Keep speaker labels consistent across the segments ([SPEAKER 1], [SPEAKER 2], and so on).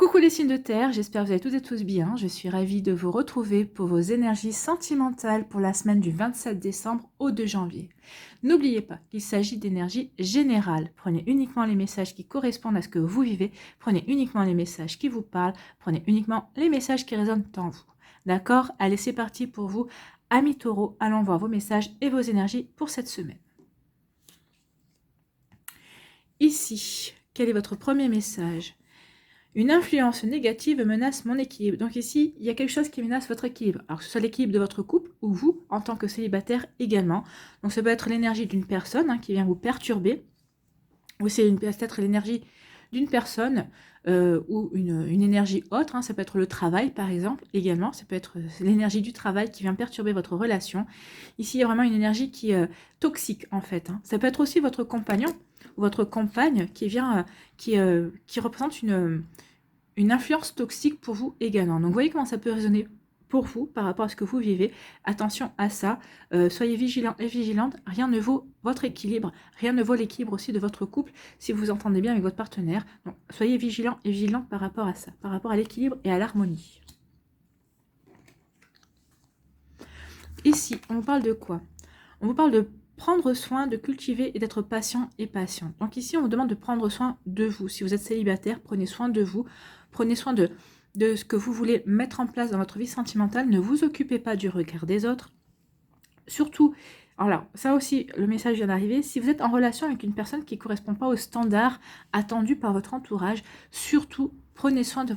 [SPEAKER 1] Coucou les signes de terre, j'espère que vous allez toutes et tous bien. Je suis ravie de vous retrouver pour vos énergies sentimentales pour la semaine du 27 décembre au 2 janvier. N'oubliez pas qu'il s'agit d'énergie générale. Prenez uniquement les messages qui correspondent à ce que vous vivez, prenez uniquement les messages qui vous parlent, prenez uniquement les messages qui résonnent en vous. D'accord? Allez, c'est parti pour vous. Amis taureaux, allons voir vos messages et vos énergies pour cette semaine. Ici, quel est votre premier message ? Une influence négative menace mon équilibre. Donc ici, il y a quelque chose qui menace votre équilibre. Alors que ce soit l'équilibre de votre couple ou vous, en tant que célibataire également. Donc ça peut être l'énergie d'une personne qui vient vous perturber. Ou c'est peut-être l'énergie d'une personne ou une énergie autre. Ça peut être le travail, par exemple, également. Ça peut être l'énergie du travail qui vient perturber votre relation. Ici, il y a vraiment une énergie qui est toxique, en fait. Ça peut être aussi votre compagnon ou votre compagne qui vient, qui représente une influence toxique pour vous également. Donc, vous voyez comment ça peut résonner pour vous par rapport à ce que vous vivez. Attention à ça. Soyez vigilants et vigilantes. Rien ne vaut votre équilibre. Rien ne vaut l'équilibre aussi de votre couple si vous vous entendez bien avec votre partenaire. Donc, soyez vigilants et vigilantes par rapport à ça, par rapport à l'équilibre et à l'harmonie. Ici, on vous parle de quoi? On vous parle de prendre soin, de cultiver et d'être patient et patiente. Donc ici, on vous demande de prendre soin de vous. Si vous êtes célibataire, prenez soin de vous. Prenez soin de ce que vous voulez mettre en place dans votre vie sentimentale. Ne vous occupez pas du regard des autres. Surtout, alors ça aussi, le message vient d'arriver, si vous êtes en relation avec une personne qui ne correspond pas aux standards attendus par votre entourage, surtout, prenez soin de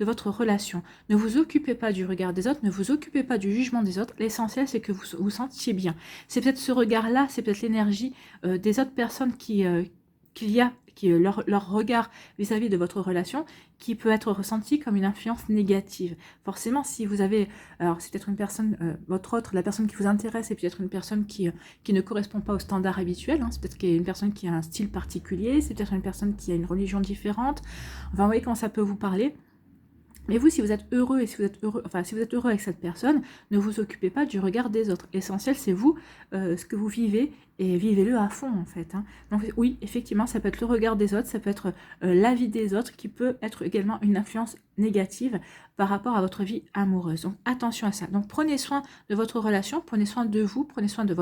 [SPEAKER 1] votre relation. Ne vous occupez pas du regard des autres, ne vous occupez pas du jugement des autres. L'essentiel, c'est que vous vous sentiez bien. C'est peut-être ce regard-là, c'est peut-être l'énergie des autres personnes leur regard vis-à-vis de votre relation qui peut être ressenti comme une influence négative. Forcément, si vous avez, alors c'est peut-être une personne, la personne qui vous intéresse est peut-être une personne qui ne correspond pas aux standards habituels, c'est peut-être une personne qui a un style particulier, c'est peut-être une personne qui a une religion différente, enfin vous voyez comment ça peut vous parler. Mais vous, si vous êtes heureux et si vous êtes heureux avec cette personne, ne vous occupez pas du regard des autres. L'essentiel, c'est vous, ce que vous vivez, et vivez-le à fond, en fait. Donc oui, effectivement, ça peut être le regard des autres, ça peut être l'avis des autres, qui peut être également une influence négative par rapport à votre vie amoureuse. Donc attention à ça. Donc prenez soin de votre relation, prenez soin de vous, prenez soin de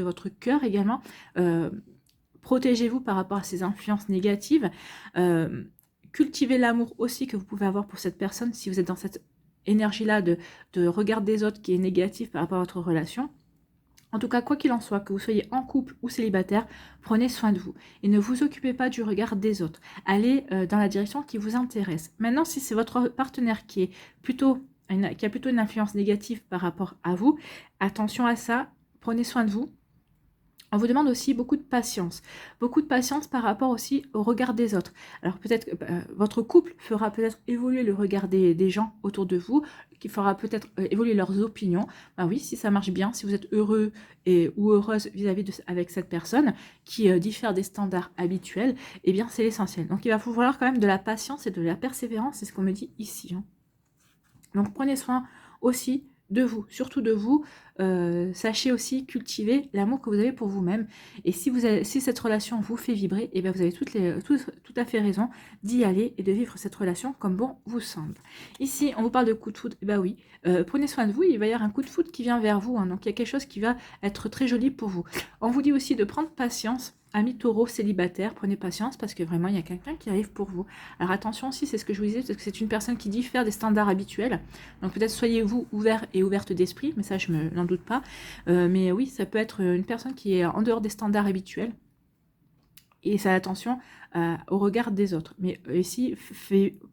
[SPEAKER 1] votre cœur également. Protégez-vous par rapport à ces influences négatives. Cultivez l'amour aussi que vous pouvez avoir pour cette personne si vous êtes dans cette énergie-là de regard des autres qui est négative par rapport à votre relation. En tout cas, quoi qu'il en soit, que vous soyez en couple ou célibataire, prenez soin de vous et ne vous occupez pas du regard des autres. Allez dans la direction qui vous intéresse. Maintenant, si c'est votre partenaire qui a plutôt une influence négative par rapport à vous, attention à ça, prenez soin de vous. On vous demande aussi beaucoup de patience par rapport aussi au regard des autres. Alors peut-être que votre couple fera peut-être évoluer le regard des gens autour de vous, qui fera peut-être évoluer leurs opinions. Ben oui, si ça marche bien, si vous êtes heureux ou heureuse vis-à-vis avec cette personne qui diffère des standards habituels, eh bien c'est l'essentiel. Donc il va vous falloir quand même de la patience et de la persévérance, c'est ce qu'on me dit ici. Donc prenez soin aussi de vous, surtout de vous. Sachez aussi cultiver l'amour que vous avez pour vous-même. Et si cette relation vous fait vibrer, eh bien vous avez tout à fait raison d'y aller et de vivre cette relation comme bon vous semble. Ici, on vous parle de coup de foudre. Eh bien oui, prenez soin de vous. Il va y avoir un coup de foudre qui vient vers vous. Donc il y a quelque chose qui va être très joli pour vous. On vous dit aussi de prendre patience. Amis taureaux célibataires, prenez patience parce que vraiment il y a quelqu'un qui arrive pour vous. Alors attention aussi, c'est ce que je vous disais, parce que c'est une personne qui diffère des standards habituels. Donc peut-être soyez-vous ouvert et ouverte d'esprit, mais ça je n'en doute pas. Mais oui, ça peut être une personne qui est en dehors des standards habituels. Et ça, attention au regard des autres. Mais ici,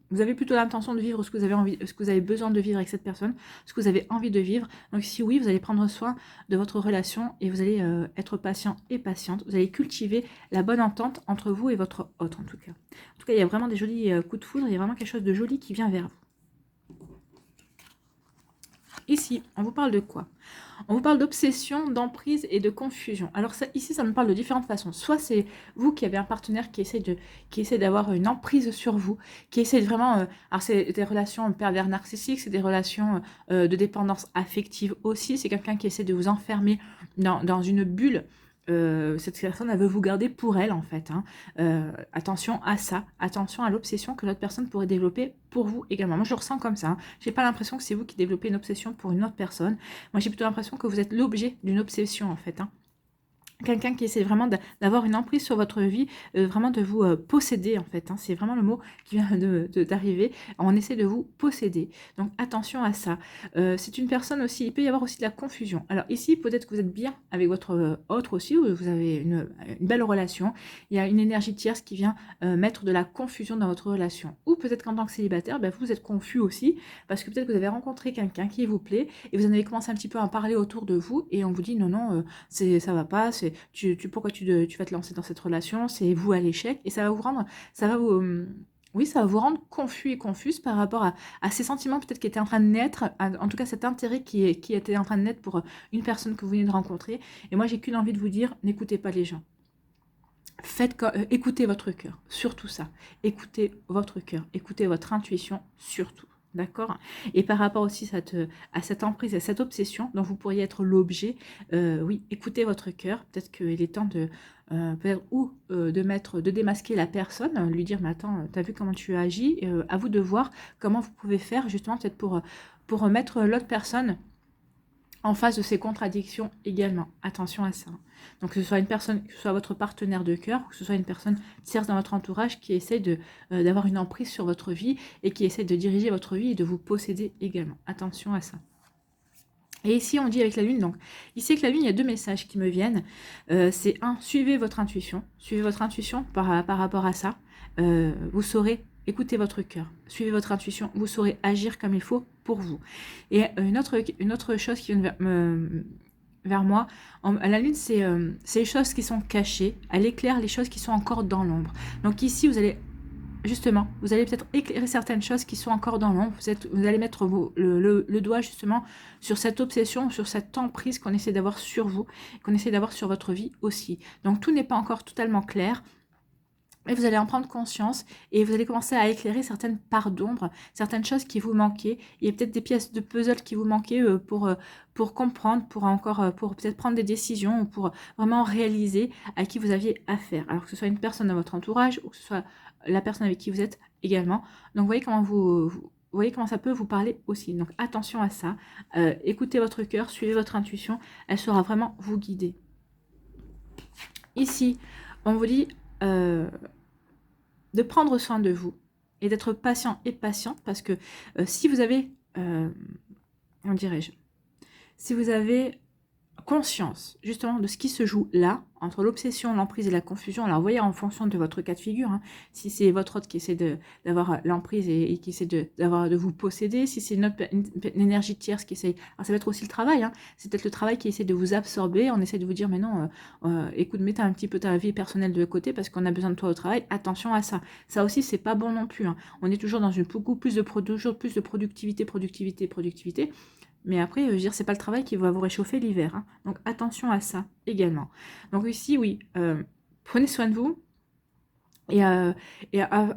[SPEAKER 1] vous avez plutôt l'intention de vivre ce que vous avez besoin de vivre avec cette personne, ce que vous avez envie de vivre. Donc si oui, vous allez prendre soin de votre relation et vous allez être patient et patiente. Vous allez cultiver la bonne entente entre vous et votre hôte, en tout cas. En tout cas, il y a vraiment des jolis coups de foudre, il y a vraiment quelque chose de joli qui vient vers vous. Ici, on vous parle de quoi? On vous parle d'obsession, d'emprise et de confusion. Alors ça, ici, ça me parle de différentes façons. Soit c'est vous qui avez un partenaire qui essaie d'avoir une emprise sur vous, qui essaie vraiment... alors c'est des relations pervers narcissiques, c'est des relations de dépendance affective aussi. C'est quelqu'un qui essaie de vous enfermer dans une bulle cette personne, elle veut vous garder pour elle, en fait. Hein. Attention à ça. Attention à l'obsession que l'autre personne pourrait développer pour vous également. Moi, je le ressens comme ça. Hein. J'ai pas l'impression que c'est vous qui développez une obsession pour une autre personne. Moi, j'ai plutôt l'impression que vous êtes l'objet d'une obsession, en fait. Hein. Quelqu'un qui essaie vraiment d'avoir une emprise sur votre vie, vraiment de vous posséder en fait. Hein. C'est vraiment le mot qui vient d'arriver. On essaie de vous posséder. Donc attention à ça. C'est une personne aussi, il peut y avoir aussi de la confusion. Alors ici, peut-être que vous êtes bien avec votre autre aussi, ou vous avez une belle relation. Il y a une énergie tierce qui vient mettre de la confusion dans votre relation. Ou peut-être qu'en tant que célibataire, ben, vous êtes confus aussi, parce que peut-être que vous avez rencontré quelqu'un qui vous plaît, et vous en avez commencé un petit peu à en parler autour de vous, et on vous dit non, ça va pas, pourquoi tu vas te lancer dans cette relation, c'est vous à l'échec, et ça va vous rendre, oui, ça va vous rendre confus et confuse par rapport à ces sentiments peut-être qui étaient en train de naître, en tout cas cet intérêt qui était en train de naître pour une personne que vous venez de rencontrer. Et moi, j'ai qu'une envie de vous dire, n'écoutez pas les gens. Écoutez votre cœur, surtout ça. Écoutez votre cœur, écoutez votre intuition, surtout. D'accord. Et par rapport aussi à cette emprise, à cette obsession dont vous pourriez être l'objet, oui, écoutez votre cœur. Peut-être qu'il est temps de de démasquer la personne, lui dire, mais attends, t'as vu comment tu as agi, à vous de voir comment vous pouvez faire justement peut-être pour mettre l'autre personne en face de ces contradictions également. Attention à ça. Donc que ce soit une personne, que ce soit votre partenaire de cœur, ou que ce soit une personne tierce dans votre entourage qui essaie d'avoir une emprise sur votre vie et qui essaie de diriger votre vie et de vous posséder également. Attention à ça. Et ici, on dit avec la lune, donc ici avec la lune, il y a deux messages qui me viennent. C'est un, suivez votre intuition. Suivez votre intuition par rapport à ça. Vous saurez écoutez votre cœur, suivez votre intuition, vous saurez agir comme il faut pour vous. Et une autre chose qui vient vers moi, la lune, c'est les choses qui sont cachées, elle éclaire les choses qui sont encore dans l'ombre. Donc ici, vous allez peut-être éclairer certaines choses qui sont encore dans l'ombre, vous allez mettre le doigt justement sur cette obsession, sur cette emprise qu'on essaie d'avoir sur vous, qu'on essaie d'avoir sur votre vie aussi. Donc tout n'est pas encore totalement clair, et vous allez en prendre conscience et vous allez commencer à éclairer certaines parts d'ombre, certaines choses qui vous manquaient. Il y a peut-être des pièces de puzzle qui vous manquaient pour comprendre, pour peut-être prendre des décisions ou pour vraiment réaliser à qui vous aviez affaire. Alors que ce soit une personne dans votre entourage ou que ce soit la personne avec qui vous êtes également. Donc vous voyez comment vous voyez comment ça peut vous parler aussi. Donc attention à ça. Écoutez votre cœur, suivez votre intuition. Elle saura vraiment vous guider. Ici, on vous dit de prendre soin de vous et d'être patient et patiente parce que si vous avez, comment dirais-je, si vous avez conscience justement de ce qui se joue là, entre l'obsession, l'emprise et la confusion, alors vous voyez en fonction de votre cas de figure, hein, si c'est votre autre qui essaie d'avoir l'emprise et qui essaie de vous posséder, si c'est une énergie tierce qui essaie, alors ça va être aussi le travail, hein, c'est peut-être le travail qui essaie de vous absorber, on essaie de vous dire mais non, écoute, mets un petit peu ta vie personnelle de côté parce qu'on a besoin de toi au travail, attention à ça. Ça aussi c'est pas bon non plus, hein. On est toujours dans beaucoup plus de productivité. Mais après, je veux dire, c'est pas le travail qui va vous réchauffer l'hiver. Hein. Donc attention à ça également. Donc ici, oui, prenez soin de vous. Et à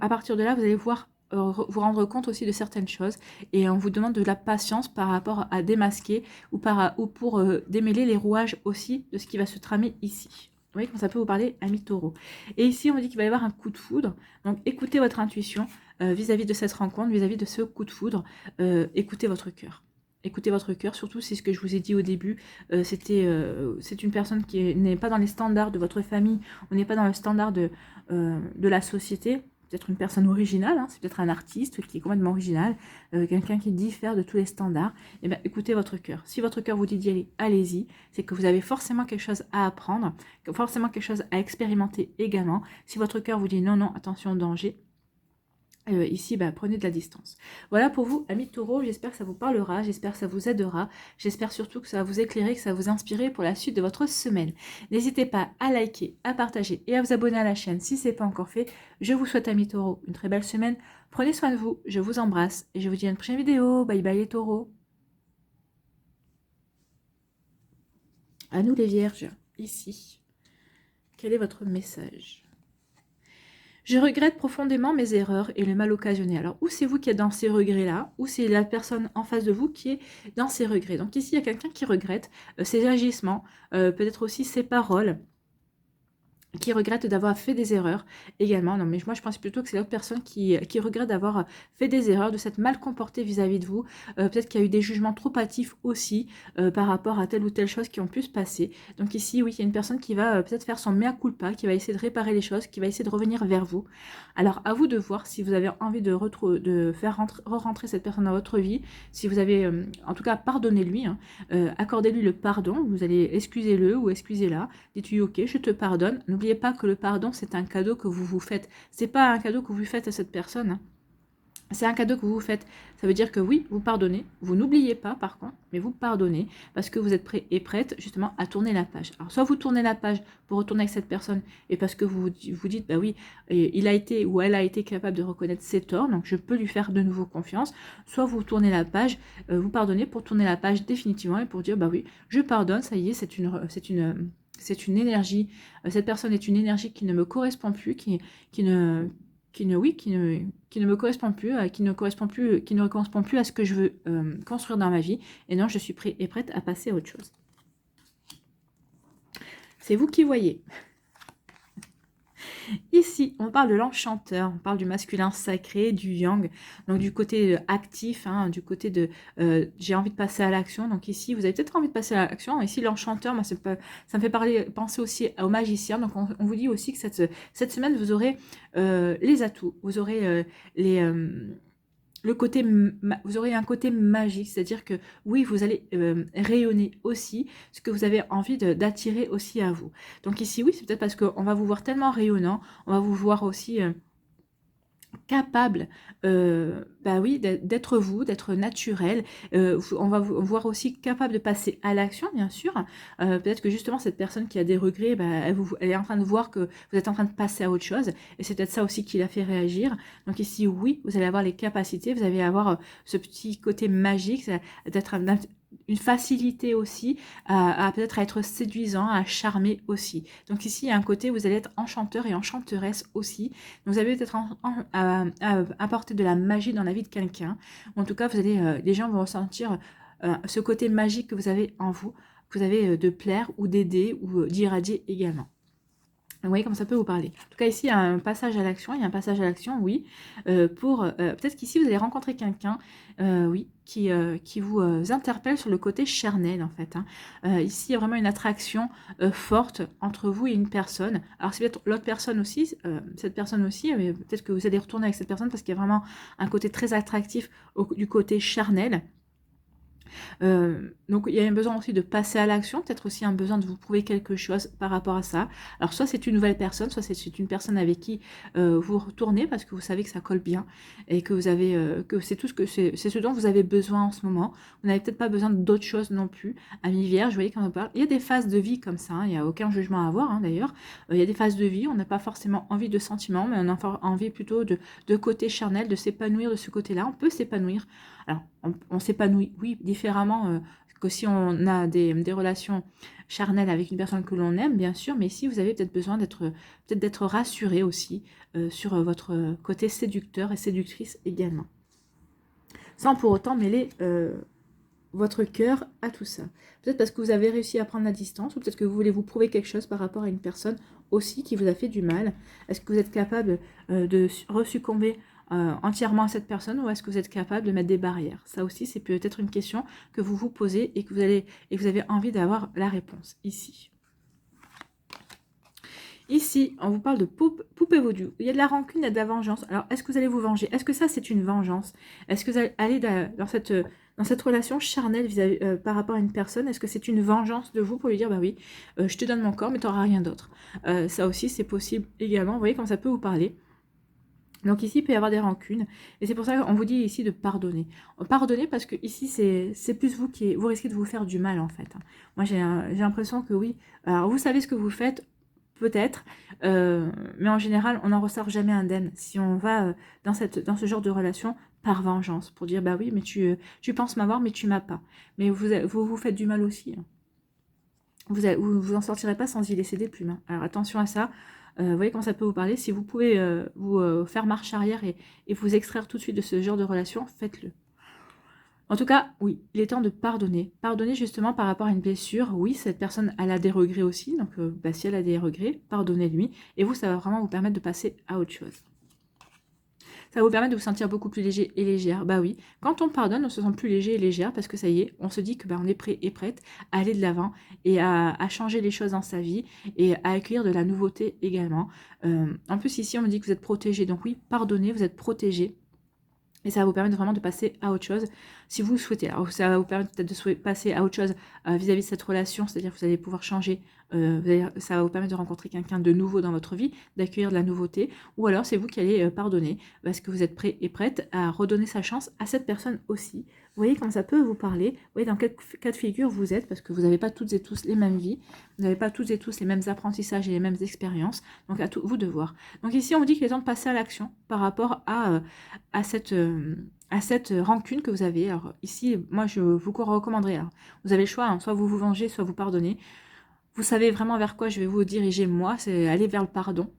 [SPEAKER 1] partir de là, vous allez pouvoir vous rendre compte aussi de certaines choses. Et on vous demande de la patience par rapport à démasquer ou pour démêler les rouages aussi de ce qui va se tramer ici. Vous voyez comment ça peut vous parler, ami Taureau. Et ici, on dit qu'il va y avoir un coup de foudre. Donc écoutez votre intuition vis-à-vis de cette rencontre, vis-à-vis de ce coup de foudre. Écoutez votre cœur. Écoutez votre cœur, surtout c'est ce que je vous ai dit au début, c'est une personne qui n'est pas dans les standards de votre famille, on n'est pas dans le standard de la société, peut-être une personne originale, hein, c'est peut-être un artiste qui est complètement original, quelqu'un qui diffère de tous les standards, et bien écoutez votre cœur. Si votre cœur vous dit d'y aller, allez-y, c'est que vous avez forcément quelque chose à apprendre, forcément quelque chose à expérimenter également. Si votre cœur vous dit non, attention, danger, ici, prenez de la distance. Voilà pour vous, amis Taureau, j'espère que ça vous parlera, j'espère que ça vous aidera, j'espère surtout que ça va vous éclairer, que ça va vous inspirer pour la suite de votre semaine. N'hésitez pas à liker, à partager et à vous abonner à la chaîne si ce n'est pas encore fait. Je vous souhaite, amis Taureau, une très belle semaine. Prenez soin de vous, je vous embrasse et je vous dis à une prochaine vidéo. Bye bye les Taureaux. À nous les Vierges, ici. Quel est votre message ? Je regrette profondément mes erreurs et le mal occasionné. Alors, ou c'est vous qui êtes dans ces regrets-là, ou c'est la personne en face de vous qui est dans ces regrets. Donc ici, il y a quelqu'un qui regrette ses agissements, peut-être aussi ses paroles. qui regrette d'avoir fait des erreurs également. Non, mais moi, je pense plutôt que c'est l'autre personne qui regrette d'avoir fait des erreurs, de s'être mal comportée vis-à-vis de vous. Peut-être qu'il y a eu des jugements trop hâtifs aussi par rapport à telle ou telle chose qui ont pu se passer. Donc ici, oui, il y a une personne qui va peut-être faire son mea culpa, qui va essayer de réparer les choses, qui va essayer de revenir vers vous. Alors, à vous de voir si vous avez envie de faire re-rentrer cette personne dans votre vie, si vous avez, en tout cas, pardonnez-lui, hein, accordez-lui le pardon, vous allez excusez-le ou excusez-la, dites-lui ok, je te pardonne. N'oubliez pas que le pardon, c'est un cadeau que vous vous faites. C'est pas un cadeau que vous faites à cette personne, hein. C'est un cadeau que vous vous faites. Ça veut dire que oui, vous pardonnez. Vous n'oubliez pas, par contre, mais vous pardonnez parce que vous êtes prêt et prête, justement, à tourner la page. Alors, soit vous tournez la page pour retourner avec cette personne et parce que vous vous dites, bah oui, il a été ou elle a été capable de reconnaître ses torts, donc je peux lui faire de nouveau confiance. Soit vous tournez la page, vous pardonnez pour tourner la page définitivement et pour dire, bah oui, je pardonne, ça y est, c'est une énergie, cette personne est une énergie qui ne me correspond plus, qui ne, oui, qui ne me correspond plus, qui ne correspond plus à ce que je veux construire dans ma vie. Et non, je suis prêt et prête à passer à autre chose. C'est vous qui voyez. Ici, on parle de l'enchanteur, on parle du masculin sacré, du yang, donc du côté actif, hein, du côté de j'ai envie de passer à l'action. Donc ici, vous avez peut-être envie de passer à l'action. Ici, l'enchanteur, moi, ça me fait penser aussi au magicien. Donc on vous dit aussi que cette semaine, vous aurez les atouts, vous aurez vous aurez un côté magique, c'est-à-dire que oui, vous allez rayonner aussi ce que vous avez envie d'attirer aussi à vous. Donc ici, oui, c'est peut-être parce qu'on va vous voir tellement rayonnant, on va vous voir aussi capable, bah oui, d'être vous, d'être naturel. On va vous voir aussi capable de passer à l'action, bien sûr. Peut-être que justement, cette personne qui a des regrets, bah, elle est en train de voir que vous êtes en train de passer à autre chose. Et c'est peut-être ça aussi qui l'a fait réagir. Donc ici, oui, vous allez avoir les capacités, vous allez avoir ce petit côté magique, d'être une facilité aussi à peut-être être séduisant, à charmer aussi. Donc ici, il y a un côté où vous allez être enchanteur et enchanteresse aussi. Donc vous allez peut-être apporter de la magie dans la vie de quelqu'un. Ou en tout cas, les gens vont ressentir ce côté magique que vous avez en vous, que vous avez de plaire ou d'aider ou d'irradier également. Vous voyez comme ça peut vous parler. En tout cas, ici, il y a un passage à l'action. Il y a un passage à l'action, oui. Peut-être qu'ici, vous allez rencontrer quelqu'un, oui, qui vous interpelle sur le côté charnel, en fait, hein. Ici, il y a vraiment une attraction forte entre vous et une personne. Alors, c'est peut-être l'autre personne aussi, cette personne aussi, mais peut-être que vous allez retourner avec cette personne parce qu'il y a vraiment un côté très attractif du côté charnel. Donc il y a un besoin aussi de passer à l'action, peut-être aussi un besoin de vous prouver quelque chose par rapport à ça. Alors soit c'est une nouvelle personne, soit c'est une personne avec qui vous retournez parce que vous savez que ça colle bien et que vous avez que c'est tout c'est ce dont vous avez besoin en ce moment. Vous n'avez peut-être pas besoin d'autre chose non plus. Amis vierge, vous voyez quand on parle, il y a des phases de vie comme ça, hein, il n'y a aucun jugement à avoir, hein, d'ailleurs. Il y a des phases de vie, on n'a pas forcément envie de sentiments, mais on a envie plutôt de côté charnel, de s'épanouir de ce côté-là. On peut s'épanouir. Alors, on s'épanouit, oui, différemment que si on a des relations charnelles avec une personne que l'on aime, bien sûr, mais ici, vous avez peut-être besoin d'être rassuré aussi sur votre côté séducteur et séductrice également. Sans pour autant mêler votre cœur à tout ça. Peut-être parce que vous avez réussi à prendre la distance, ou peut-être que vous voulez vous prouver quelque chose par rapport à une personne aussi qui vous a fait du mal. Est-ce que vous êtes capable de resuccomber entièrement à cette personne, ou est-ce que vous êtes capable de mettre des barrières? Ça aussi, c'est peut-être une question que vous vous posez et que vous avez envie d'avoir la réponse ici. Ici, on vous parle de poupée vaudou. Il y a de la rancune, il y a de la vengeance. Alors, est-ce que vous allez vous venger? Est-ce que ça, c'est une vengeance? Est-ce que vous allez aller dans cette relation charnelle par rapport à une personne? Est-ce que c'est une vengeance de vous pour lui dire, bah oui, je te donne mon corps, mais tu n'auras rien d'autre? Ça aussi, c'est possible également. Vous voyez comme ça peut vous parler. Donc ici, il peut y avoir des rancunes. Et c'est pour ça qu'on vous dit ici de pardonner. Pardonner parce que ici, c'est plus vous risquez de vous faire du mal, en fait. Moi, j'ai l'impression que oui. Alors, vous savez ce que vous faites, peut-être, mais en général, on n'en ressort jamais indemne si on va dans ce genre de relation par vengeance, pour dire, bah oui, mais tu penses m'avoir, mais tu m'as pas. Mais vous faites du mal aussi, hein. Vous en sortirez pas sans y laisser des plumes, hein. Alors attention à ça. Vous voyez comment ça peut vous parler. Si vous pouvez vous faire marche arrière et vous extraire tout de suite de ce genre de relation, faites-le. En tout cas, oui, il est temps de pardonner. Pardonner justement par rapport à une blessure. Oui, cette personne, elle a des regrets aussi. Donc, si elle a des regrets, pardonnez-lui. Et vous, ça va vraiment vous permettre de passer à autre chose. Ça va vous permettre de vous sentir beaucoup plus léger et légère. Bah oui, quand on pardonne, on se sent plus léger et légère parce que ça y est, on se dit que on est prêt et prête à aller de l'avant et à changer les choses dans sa vie et à accueillir de la nouveauté également. En plus, ici, on me dit que vous êtes protégé. Donc oui, pardonnez, vous êtes protégé. Et ça va vous permettre vraiment de passer à autre chose si vous le souhaitez. Alors ça va vous permettre peut-être de passer à autre chose vis-à-vis de cette relation, c'est-à-dire que vous allez pouvoir changer, ça va vous permettre de rencontrer quelqu'un de nouveau dans votre vie, d'accueillir de la nouveauté, ou alors c'est vous qui allez pardonner parce que vous êtes prêt et prête à redonner sa chance à cette personne aussi. Vous voyez comment ça peut vous parler, vous voyez dans quel cas de figure vous êtes, parce que vous n'avez pas toutes et tous les mêmes vies, vous n'avez pas toutes et tous les mêmes apprentissages et les mêmes expériences, donc à vous de voir. Donc ici on vous dit qu'il est temps de passer à l'action par rapport à cette rancune que vous avez. Alors ici, moi je vous recommanderais, alors, vous avez le choix, hein, soit vous vous vengez, soit vous pardonnez. Vous savez vraiment vers quoi je vais vous diriger moi, c'est aller vers le pardon.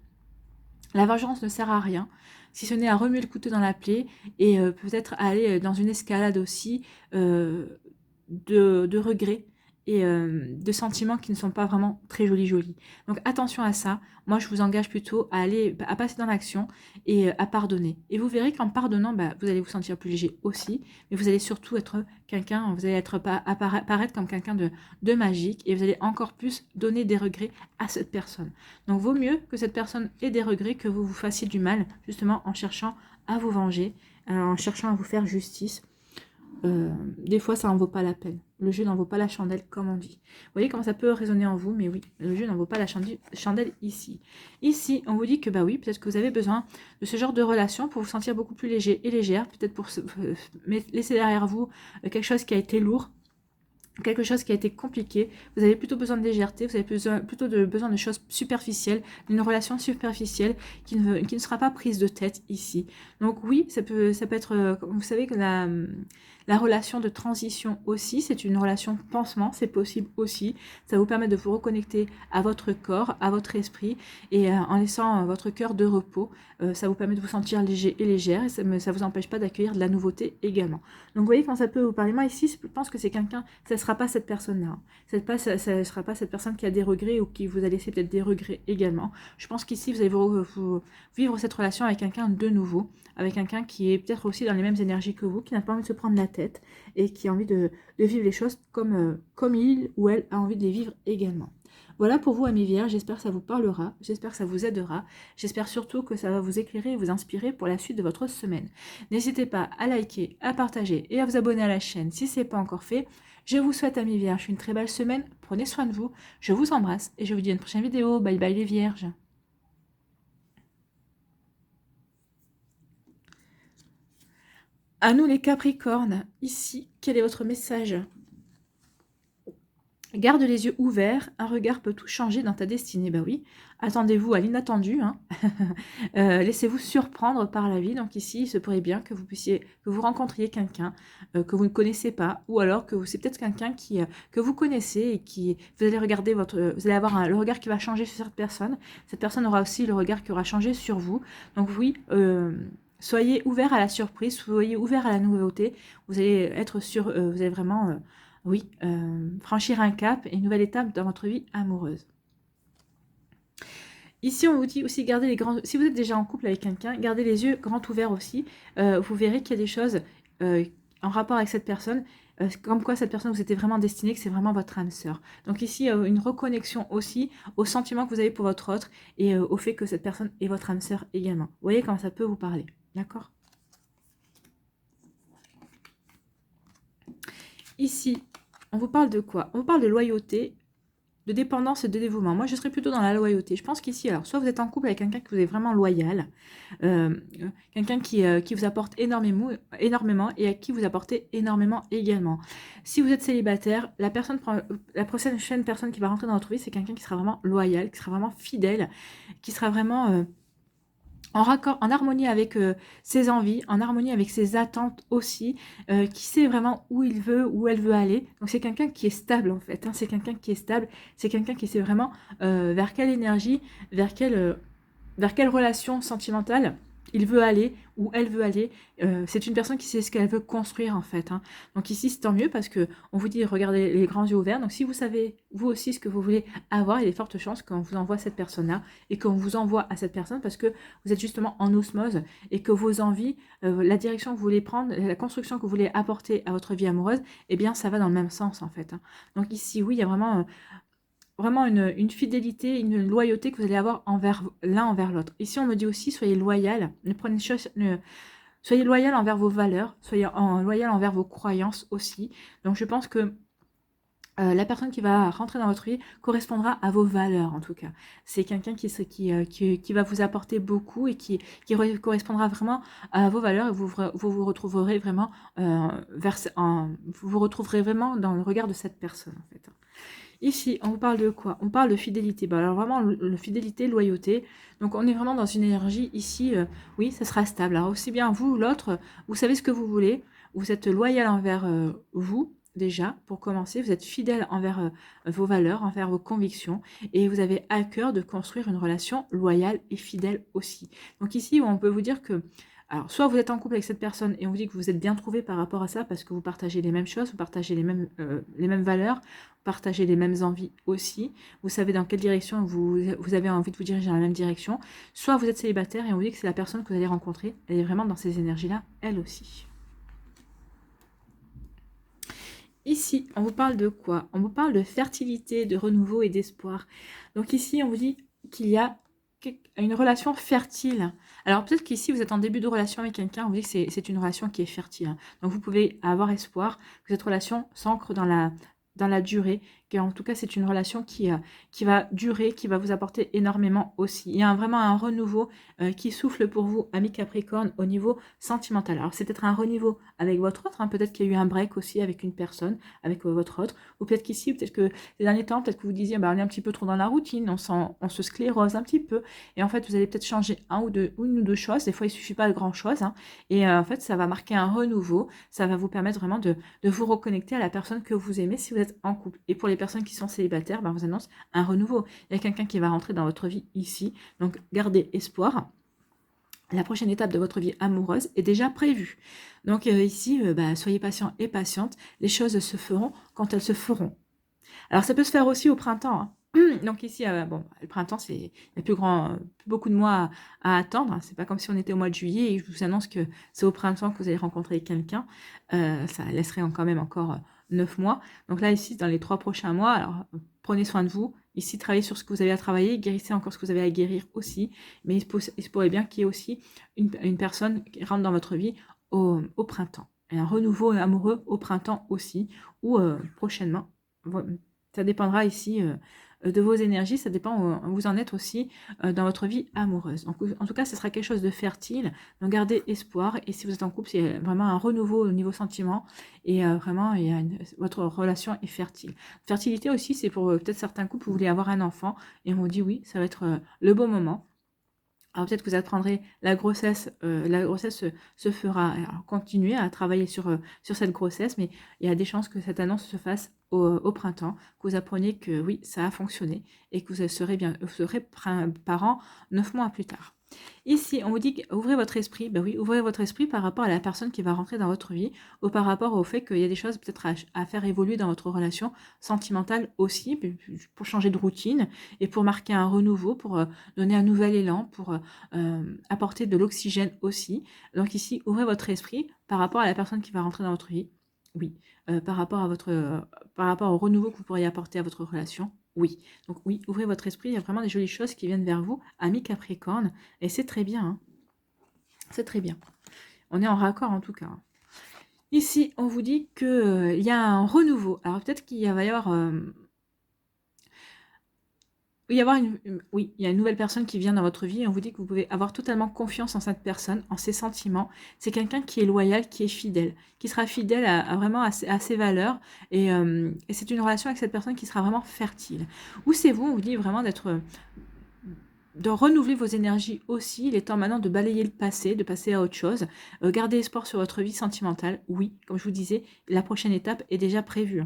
[SPEAKER 1] La vengeance ne sert à rien, si ce n'est à remuer le couteau dans la plaie et peut-être aller dans une escalade aussi de regrets et de sentiments qui ne sont pas vraiment très jolis. Donc attention à ça. Moi, je vous engage plutôt à passer dans l'action et à pardonner. Et vous verrez qu'en pardonnant, vous allez vous sentir plus léger aussi, mais vous allez surtout être quelqu'un, vous allez apparaître comme quelqu'un de magique et vous allez encore plus donner des regrets à cette personne. Donc vaut mieux que cette personne ait des regrets que vous vous fassiez du mal, justement en cherchant à vous venger, en cherchant à vous faire justice. Des fois, ça n'en vaut pas la peine. Le jeu n'en vaut pas la chandelle, comme on dit. Vous voyez comment ça peut résonner en vous, mais oui, le jeu n'en vaut pas la chandelle ici. Ici, on vous dit que oui, peut-être que vous avez besoin de ce genre de relation pour vous sentir beaucoup plus léger et légère, peut-être pour laisser derrière vous quelque chose qui a été lourd, quelque chose qui a été compliqué, vous avez plutôt besoin de légèreté, vous avez plutôt besoin de choses superficielles, d'une relation superficielle qui ne sera pas prise de tête ici. Donc oui, ça peut être, vous savez que la relation de transition aussi, c'est une relation pansement, c'est possible aussi. Ça vous permet de vous reconnecter à votre corps, à votre esprit, et en laissant votre cœur de repos, ça vous permet de vous sentir léger et légère, et ça ne vous empêche pas d'accueillir de la nouveauté également. Donc vous voyez quand ça peut vous parler. Moi ici, je pense que c'est quelqu'un, ça ne sera pas cette personne-là. Ça ne sera pas cette personne qui a des regrets ou qui vous a laissé peut-être des regrets également. Je pense qu'ici, vous allez vous vivre cette relation avec quelqu'un de nouveau, avec quelqu'un qui est peut-être aussi dans les mêmes énergies que vous, qui n'a pas envie de se prendre la tête et qui a envie de vivre les choses comme il ou elle a envie de les vivre également. Voilà pour vous, amis vierges, j'espère que ça vous parlera, j'espère que ça vous aidera, j'espère surtout que ça va vous éclairer et vous inspirer pour la suite de votre semaine. N'hésitez pas à liker, à partager et à vous abonner à la chaîne si ce n'est pas encore fait. Je vous souhaite, amis vierges, une très belle semaine, prenez soin de vous, je vous embrasse et je vous dis à une prochaine vidéo. Bye bye les vierges. À nous les capricornes, ici, quel est votre message ? Garde les yeux ouverts, un regard peut tout changer dans ta destinée. Bah oui, attendez-vous à l'inattendu, hein. Laissez-vous surprendre par la vie. Donc ici, il se pourrait bien que vous rencontriez quelqu'un que vous ne connaissez pas, ou alors que c'est peut-être quelqu'un que vous connaissez et qui vous allez regarder vous allez avoir le regard qui va changer sur cette personne. Cette personne aura aussi le regard qui aura changé sur vous. Donc oui. Soyez ouverts à la surprise, soyez ouverts à la nouveauté. Vous allez être sûr, vous allez vraiment franchir un cap et une nouvelle étape dans votre vie amoureuse. Ici, on vous dit aussi, si vous êtes déjà en couple avec quelqu'un, gardez les yeux grands ouverts aussi. Vous verrez qu'il y a des choses en rapport avec cette personne, comme quoi cette personne vous était vraiment destinée, que c'est vraiment votre âme sœur. Donc ici, une reconnexion aussi au sentiment que vous avez pour votre autre et au fait que cette personne est votre âme sœur également. Vous voyez comment ça peut vous parler, d'accord ? Ici, on vous parle de quoi? On vous parle de loyauté, de dépendance et de dévouement. Moi, je serais plutôt dans la loyauté. Je pense qu'ici, alors, soit vous êtes en couple avec quelqu'un qui vous est vraiment loyal, quelqu'un qui vous apporte énormément et à qui vous apportez énormément également. Si vous êtes célibataire, la prochaine personne qui va rentrer dans votre vie, c'est quelqu'un qui sera vraiment loyal, qui sera vraiment fidèle, qui sera vraiment en harmonie avec ses envies, en harmonie avec ses attentes aussi, qui sait vraiment où il veut, où elle veut aller. Donc c'est quelqu'un qui est stable en fait, hein. C'est quelqu'un qui est stable, c'est quelqu'un qui sait vraiment vers quelle énergie, vers quelle relation sentimentale il veut aller ou elle veut aller. C'est une personne qui sait ce qu'elle veut construire en fait. Hein. Donc ici, c'est tant mieux parce que on vous dit regardez les grands yeux ouverts. Donc si vous savez vous aussi ce que vous voulez avoir, il y a de fortes chances qu'on vous envoie cette personne-là et qu'on vous envoie à cette personne parce que vous êtes justement en osmose et que vos envies, la direction que vous voulez prendre, la construction que vous voulez apporter à votre vie amoureuse, eh bien ça va dans le même sens en fait. Hein. Donc ici, oui, il y a vraiment une fidélité, une loyauté que vous allez avoir l'un envers l'autre. Ici, on me dit aussi, soyez loyal, soyez loyal envers vos valeurs, soyez loyal envers vos croyances aussi. Donc, je pense que la personne qui va rentrer dans votre vie correspondra à vos valeurs, en tout cas. C'est quelqu'un qui va vous apporter beaucoup et qui correspondra vraiment à vos valeurs et vous retrouverez vraiment vous vous retrouverez vraiment dans le regard de cette personne, en fait. Ici, on vous parle de quoi? On parle de fidélité. Bah, alors vraiment, le fidélité, loyauté. Donc on est vraiment dans une énergie ici, oui, ça sera stable. Alors aussi bien vous, l'autre, vous savez ce que vous voulez. Vous êtes loyal envers vous, déjà, pour commencer. Vous êtes fidèle envers vos valeurs, envers vos convictions. Et vous avez à cœur de construire une relation loyale et fidèle aussi. Donc ici, on peut vous dire que alors, soit vous êtes en couple avec cette personne et on vous dit que vous êtes bien trouvé par rapport à ça parce que vous partagez les mêmes choses, vous partagez les mêmes valeurs, vous partagez les mêmes envies aussi, vous savez dans quelle direction vous avez envie de vous diriger dans la même direction, soit vous êtes célibataire et on vous dit que c'est la personne que vous allez rencontrer, elle est vraiment dans ces énergies-là, elle aussi. Ici, on vous parle de quoi? On vous parle de fertilité, de renouveau et d'espoir. Donc ici, on vous dit qu'il y a une relation fertile. Alors peut-être qu'ici, vous êtes en début de relation avec quelqu'un, on vous dit que c'est une relation qui est fertile. Donc vous pouvez avoir espoir que cette relation s'ancre dans la durée, en tout cas c'est une relation qui va durer, qui va vous apporter énormément aussi. Il y a vraiment un renouveau qui souffle pour vous, amis Capricorne, au niveau sentimental. Alors c'est peut-être un renouveau avec votre autre, hein, peut-être qu'il y a eu un break aussi avec une personne, avec votre autre, ou peut-être qu'ici, peut-être que ces derniers temps, peut-être que vous disiez, bah, on est un petit peu trop dans la routine, on se sclérose un petit peu, et en fait vous allez peut-être changer une ou deux choses, des fois il suffit pas de grand-chose, hein, et en fait ça va marquer un renouveau, ça va vous permettre vraiment de vous reconnecter à la personne que vous aimez si vous êtes en couple. Et pour les personnes qui sont célibataires, ben, on vous annonce un renouveau. Il y a quelqu'un qui va rentrer dans votre vie ici, donc gardez espoir. La prochaine étape de votre vie amoureuse est déjà prévue. Donc ici, soyez patient et patiente. Les choses se feront quand elles se feront. Alors ça peut se faire aussi au printemps. Hein. Donc ici, le printemps, il y a plus beaucoup de mois à attendre. Hein. C'est pas comme si on était au mois de juillet et je vous annonce que c'est au printemps que vous allez rencontrer quelqu'un. Ça laisserait quand même encore 9 mois. Donc là, ici, dans les 3 prochains mois, alors prenez soin de vous. Ici, travaillez sur ce que vous avez à travailler, guérissez encore ce que vous avez à guérir aussi. Mais il se pourrait bien qu'il y ait aussi une personne qui rentre dans votre vie au printemps. Et un renouveau amoureux au printemps aussi, ou prochainement. Ça dépendra ici de vos énergies, ça dépend où vous en êtes aussi dans votre vie amoureuse. Donc, en tout cas, ce sera quelque chose de fertile. Donc, gardez espoir. Et si vous êtes en couple, c'est vraiment un renouveau au niveau sentiment. Et vraiment, votre relation est fertile. Fertilité aussi, c'est pour peut-être certains couples, vous voulez avoir un enfant. Et on vous dit oui, ça va être le bon moment. Alors peut-être que vous apprendrez la grossesse se fera. Alors continuez à travailler sur cette grossesse, mais il y a des chances que cette annonce se fasse au printemps, que vous appreniez que oui, ça a fonctionné et que vous serez parent 9 mois plus tard. Ici, on vous dit ouvrez votre esprit. Ben oui, ouvrez votre esprit par rapport à la personne qui va rentrer dans votre vie ou par rapport au fait qu'il y a des choses peut-être à faire évoluer dans votre relation sentimentale aussi pour changer de routine et pour marquer un renouveau, pour donner un nouvel élan, pour apporter de l'oxygène aussi. Donc ici, ouvrez votre esprit par rapport à la personne qui va rentrer dans votre vie. Oui, par rapport au renouveau que vous pourriez apporter à votre relation. Oui, donc oui, ouvrez votre esprit, il y a vraiment des jolies choses qui viennent vers vous, amis Capricorne, et c'est très bien, hein. C'est très bien. On est en raccord en tout cas. Ici, on vous dit qu'il y a un renouveau. Alors peut-être qu'il va y avoir... il y a une nouvelle personne qui vient dans votre vie et on vous dit que vous pouvez avoir totalement confiance en cette personne, en ses sentiments. C'est quelqu'un qui est loyal, qui est fidèle, qui sera fidèle vraiment à ses valeurs et c'est une relation avec cette personne qui sera vraiment fertile. Ou c'est vous, on vous dit vraiment de renouveler vos énergies aussi. Il est temps maintenant de balayer le passé, de passer à autre chose. Gardez espoir sur votre vie sentimentale. Oui, comme je vous disais, la prochaine étape est déjà prévue.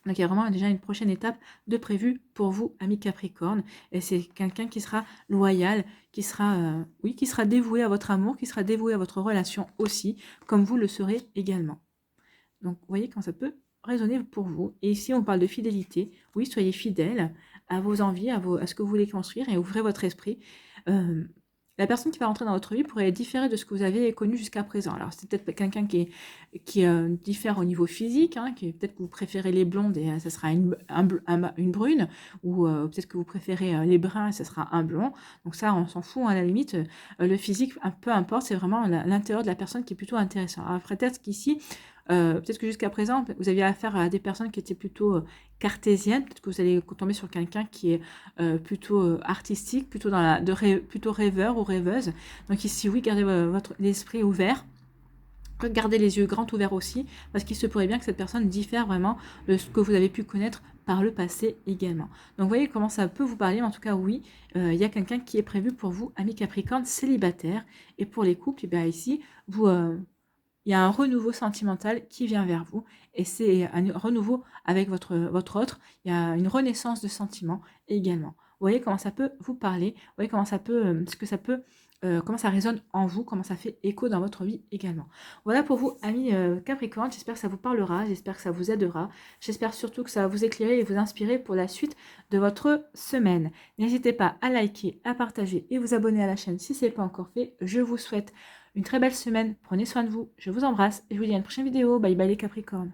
[SPEAKER 1] Donc, il y a vraiment déjà une prochaine étape de prévu pour vous, amis Capricorne. Et c'est quelqu'un qui sera loyal, qui sera, oui, qui sera dévoué à votre amour, qui sera dévoué à votre relation aussi, comme vous le serez également. Donc, vous voyez quand ça peut résonner pour vous. Et ici, on parle de fidélité. Oui, soyez fidèle à vos envies, à ce que vous voulez construire et ouvrez votre esprit. La personne qui va rentrer dans votre vie pourrait différer de ce que vous avez connu jusqu'à présent. Alors, c'est peut-être quelqu'un qui diffère au niveau physique, hein, qui peut-être que vous préférez les blondes et ça sera une brune, ou peut-être que vous préférez les bruns et ça sera un blond. Donc ça, on s'en fout, hein, à la limite. Le physique, peu importe, c'est vraiment l'intérieur de la personne qui est plutôt intéressant. Alors, peut-être qu'ici, peut-être que jusqu'à présent, vous aviez affaire à des personnes qui étaient plutôt cartésiennes. Peut-être que vous allez tomber sur quelqu'un qui est plutôt artistique, plutôt plutôt rêveur ou rêveuse. Donc ici, oui, gardez l'esprit ouvert. Gardez les yeux grands ouverts aussi, parce qu'il se pourrait bien que cette personne diffère vraiment de ce que vous avez pu connaître par le passé également. Donc, vous voyez comment ça peut vous parler. En tout cas, oui, il y a quelqu'un qui est prévu pour vous, ami Capricorne, célibataire. Et pour les couples, et bien ici, il y a un renouveau sentimental qui vient vers vous. Et c'est un renouveau avec votre autre. Il y a une renaissance de sentiments également. Vous voyez comment ça peut vous parler. Vous voyez comment ça peut, comment ça résonne en vous, comment ça fait écho dans votre vie également. Voilà pour vous, amis Capricorne. J'espère que ça vous parlera, j'espère que ça vous aidera. J'espère surtout que ça va vous éclairer et vous inspirer pour la suite de votre semaine. N'hésitez pas à liker, à partager et vous abonner à la chaîne si ce n'est pas encore fait. Je vous souhaite une très belle semaine. Prenez soin de vous. Je vous embrasse et je vous dis à une prochaine vidéo. Bye bye les Capricornes.